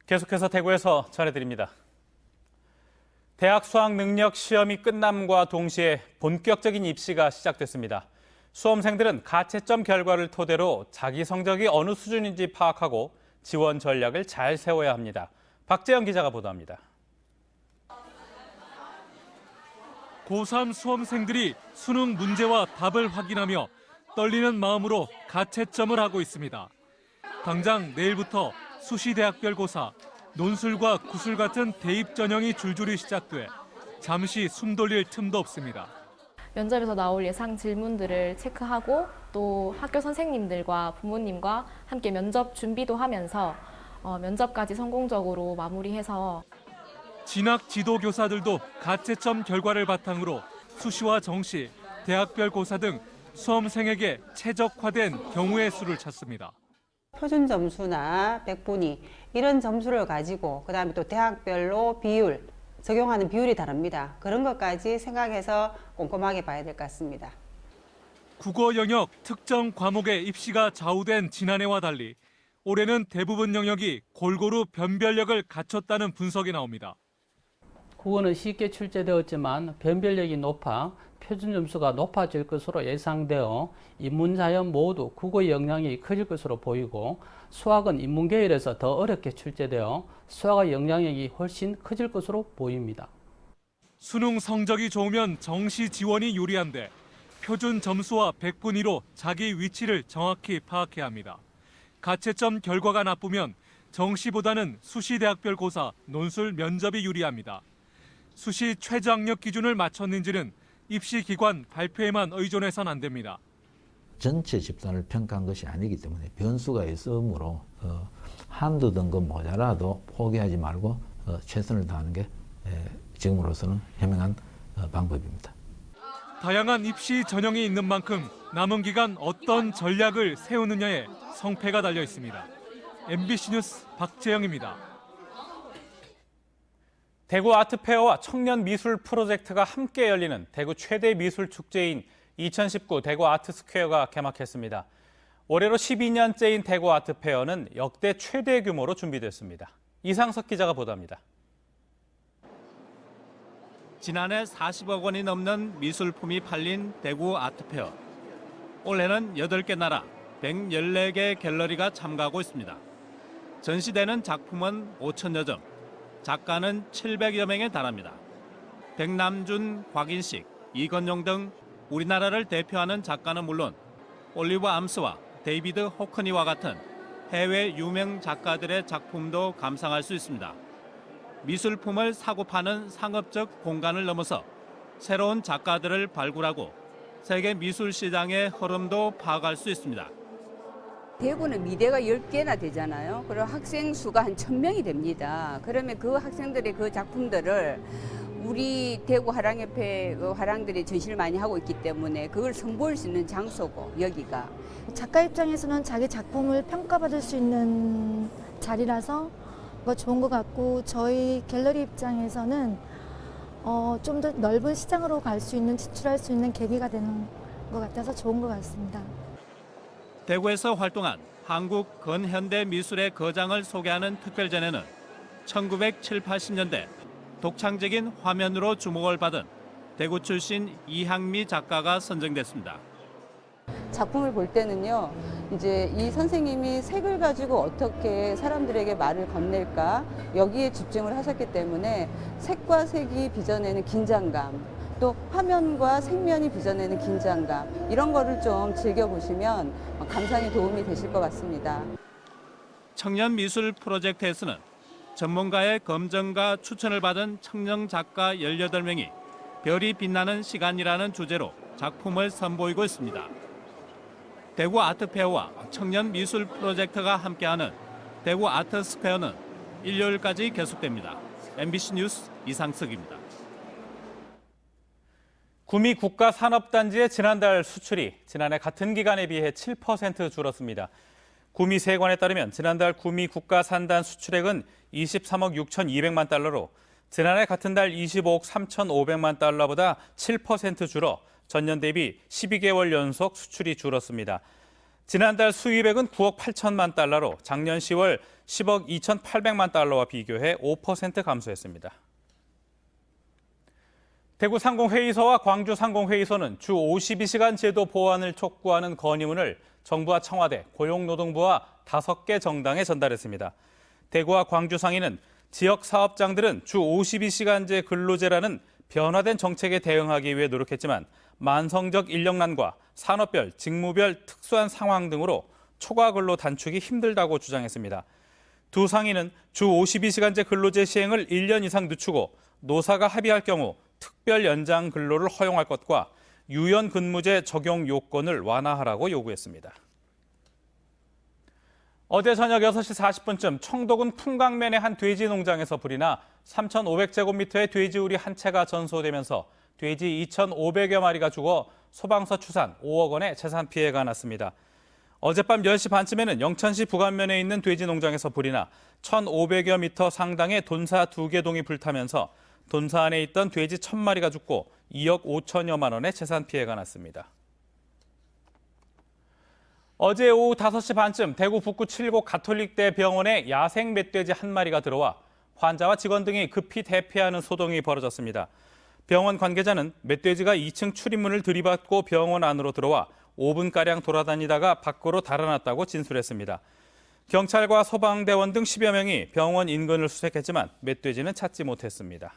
계속해서 대구에서 전해드립니다. 대학 수학 능력 시험이 끝남과 동시에 본격적인 입시가 시작됐습니다. 수험생들은 가채점 결과를 토대로 자기 성적이 어느 수준인지 파악하고 지원 전략을 잘 세워야 합니다. 박재영 기자가 보도합니다. 고3 수험생들이 수능 문제와 답을 확인하며 떨리는 마음으로 가채점을 하고 있습니다. 당장 내일부터 수시대학별 고사, 논술과 구술 같은 대입 전형이 줄줄이 시작돼 잠시 숨 돌릴 틈도 없습니다. 면접에서 나올 예상 질문들을 체크하고 또 학교 선생님들과 부모님과 함께 면접 준비도 하면서 면접까지 성공적으로 마무리해서 진학 지도교사들도 가채점 결과를 바탕으로 수시와 정시, 대학별 고사 등 수험생에게 최적화된 경우의 수를 찾습니다. 표준 점수나 백분위 이런 점수를 가지고 그다음에 또 대학별로 비율, 적용하는 비율이 다릅니다. 그런 것까지 생각해서 꼼꼼하게 봐야 될 것 같습니다. 국어 영역 특정 과목의 입시가 좌우된 지난해와 달리 올해는 대부분 영역이 골고루 변별력을 갖췄다는 분석이 나옵니다. 국어는 쉽게 출제되었지만 변별력이 높아 표준 점수가 높아질 것으로 예상되어 인문자연 모두 국어 영향이 커질 것으로 보이고 수학은 인문 계열에서 더 어렵게 출제되어 수학의 영향력이 훨씬 커질 것으로 보입니다. 수능 성적이 좋으면 정시 지원이 유리한데 표준 점수와 백분위로 자기 위치를 정확히 파악해야 합니다. 가채점 결과가 나쁘면 정시보다는 수시 대학별 고사, 논술 면접이 유리합니다. 수시 최저학력 기준을 맞췄는지는 입시기관 발표에만 의존해선 안 됩니다. 전체 집단을 평가한 것이 아니기 때문에 변수가 있으므로 한두 등급 모자라도 포기하지 말고 최선을 다하는 게 지금으로서는 현명한 방법입니다. 다양한 입시 전형이 있는 만큼 남은 기간 어떤 전략을 세우느냐에 성패가 달려 있습니다. MBC 뉴스 박재영입니다. 대구 아트페어와 청년 미술 프로젝트가 함께 열리는 대구 최대 미술 축제인 2019 대구 아트스퀘어가 개막했습니다. 올해로 12년째인 대구 아트페어는 역대 최대 규모로 준비됐습니다. 이상석 기자가 보도합니다. 지난해 40억 원이 넘는 미술품이 팔린 대구 아트페어. 올해는 8개 나라 114개 갤러리가 참가하고 있습니다. 전시되는 작품은 5천여 점, 작가는 700여 명에 달합니다. 백남준, 곽인식, 이건용 등 우리나라를 대표하는 작가는 물론 올리버 암스와 데이비드 호크니와 같은 해외 유명 작가들의 작품도 감상할 수 있습니다. 미술품을 사고 파는 상업적 공간을 넘어서 새로운 작가들을 발굴하고 세계 미술 시장의 흐름도 파악할 수 있습니다. 대구는 미대가 10개나 되잖아요. 그리고 학생 수가 한 1000명이 됩니다. 그러면 그 학생들의 그 작품들을 우리 대구 화랑협회 화랑들이 전시를 많이 하고 있기 때문에 그걸 선보일 수 있는 장소고 여기가. 작가 입장에서는 자기 작품을 평가받을 수 있는 자리라서 좋은 것 같고 저희 갤러리 입장에서는 좀 더 넓은 시장으로 갈 수 있는 진출할 수 있는 계기가 되는 것 같아서 좋은 것 같습니다. 대구에서 활동한 한국 근현대 미술의 거장을 소개하는 특별전에는 1970, 80년대 독창적인 화면으로 주목을 받은 대구 출신 이항미 작가가 선정됐습니다. 작품을 볼 때는요, 이제 이 선생님이 색을 가지고 어떻게 사람들에게 말을 건넬까 여기에 집중을 하셨기 때문에 색과 색이 빚어내는 긴장감, 또 화면과 색면이 빚어내는 긴장감 이런 거를 좀 즐겨보시면 감상에 도움이 되실 것 같습니다. 청년 미술 프로젝트에서는 전문가의 검증과 추천을 받은 청년 작가 18명이 별이 빛나는 시간이라는 주제로 작품을 선보이고 있습니다. 대구 아트페어와 청년 미술 프로젝트가 함께하는 대구 아트스퀘어는 일요일까지 계속됩니다. MBC 뉴스 이상석입니다. 구미 국가산업단지의 지난달 수출이 지난해 같은 기간에 비해 7% 줄었습니다. 구미 세관에 따르면 지난달 구미 국가산단 수출액은 23억 6,200만 달러로 지난해 같은 달 25억 3,500만 달러보다 7% 줄어 전년 대비 12개월 연속 수출이 줄었습니다. 지난달 수입액은 9억 8천만 달러로 작년 10월 10억 2,800만 달러와 비교해 5% 감소했습니다. 대구 상공회의소와 광주 상공회의소는 주 52시간 제도 보완을 촉구하는 건의문을 정부와 청와대, 고용노동부와 5개 정당에 전달했습니다. 대구와 광주 상인은 지역 사업장들은 주 52시간제 근로제라는 변화된 정책에 대응하기 위해 노력했지만 만성적 인력난과 산업별, 직무별 특수한 상황 등으로 초과 근로 단축이 힘들다고 주장했습니다. 두 상인은 주 52시간제 근로제 시행을 1년 이상 늦추고 노사가 합의할 경우 특별 연장 근로를 허용할 것과 유연 근무제 적용 요건을 완화하라고 요구했습니다. 어제 저녁 6시 40분쯤 청도군 풍강면의 한 돼지 농장에서 불이 나 3,500제곱미터의 돼지우리 한 채가 전소되면서 돼지 2,500여 마리가 죽어 소방서 추산 5억 원의 재산 피해가 났습니다. 어젯밤 10시 반쯤에는 영천시 부관면에 있는 돼지 농장에서 불이 나 1,500여 미터 상당의 돈사 2개 동이 불타면서 돈사 안에 있던 돼지 1,000마리가 죽고 2억 5천여만 원의 재산 피해가 났습니다. 어제 오후 5시 반쯤 대구 북구 7곳 가톨릭대 병원에 야생 멧돼지 한 마리가 들어와 환자와 직원 등이 급히 대피하는 소동이 벌어졌습니다. 병원 관계자는 멧돼지가 2층 출입문을 들이받고 병원 안으로 들어와 5분가량 돌아다니다가 밖으로 달아났다고 진술했습니다. 경찰과 소방대원 등 10여 명이 병원 인근을 수색했지만 멧돼지는 찾지 못했습니다.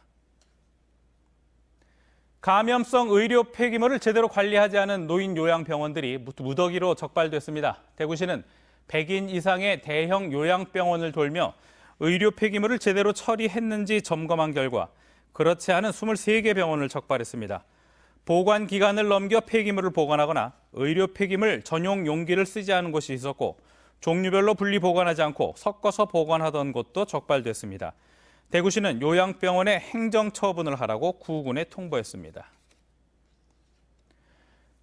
감염성 의료 폐기물을 제대로 관리하지 않은 노인 요양병원들이 무더기로 적발됐습니다. 대구시는 100인 이상의 대형 요양병원을 돌며 의료 폐기물을 제대로 처리했는지 점검한 결과 그렇지 않은 23개 병원을 적발했습니다. 보관 기간을 넘겨 폐기물을 보관하거나 의료 폐기물 전용 용기를 쓰지 않은 곳이 있었고 종류별로 분리 보관하지 않고 섞어서 보관하던 곳도 적발됐습니다. 대구시는 요양병원에 행정처분을 하라고 구군에 통보했습니다.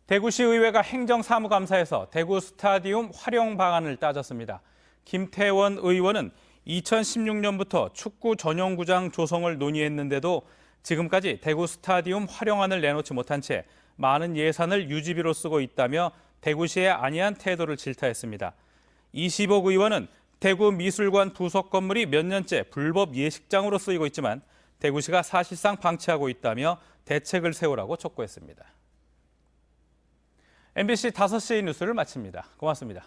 대구시 의회가 행정사무감사에서 대구 스타디움 활용 방안을 따졌습니다. 김태원 의원은 2016년부터 축구 전용구장 조성을 논의했는데도 지금까지 대구 스타디움 활용안을 내놓지 못한 채 많은 예산을 유지비로 쓰고 있다며 대구시의 안이한 태도를 질타했습니다. 이시복 의원은 대구 미술관 부속 건물이 몇 년째 불법 예식장으로 쓰이고 있지만 대구시가 사실상 방치하고 있다며 대책을 세우라고 촉구했습니다. MBC 5시 뉴스를 마칩니다. 고맙습니다.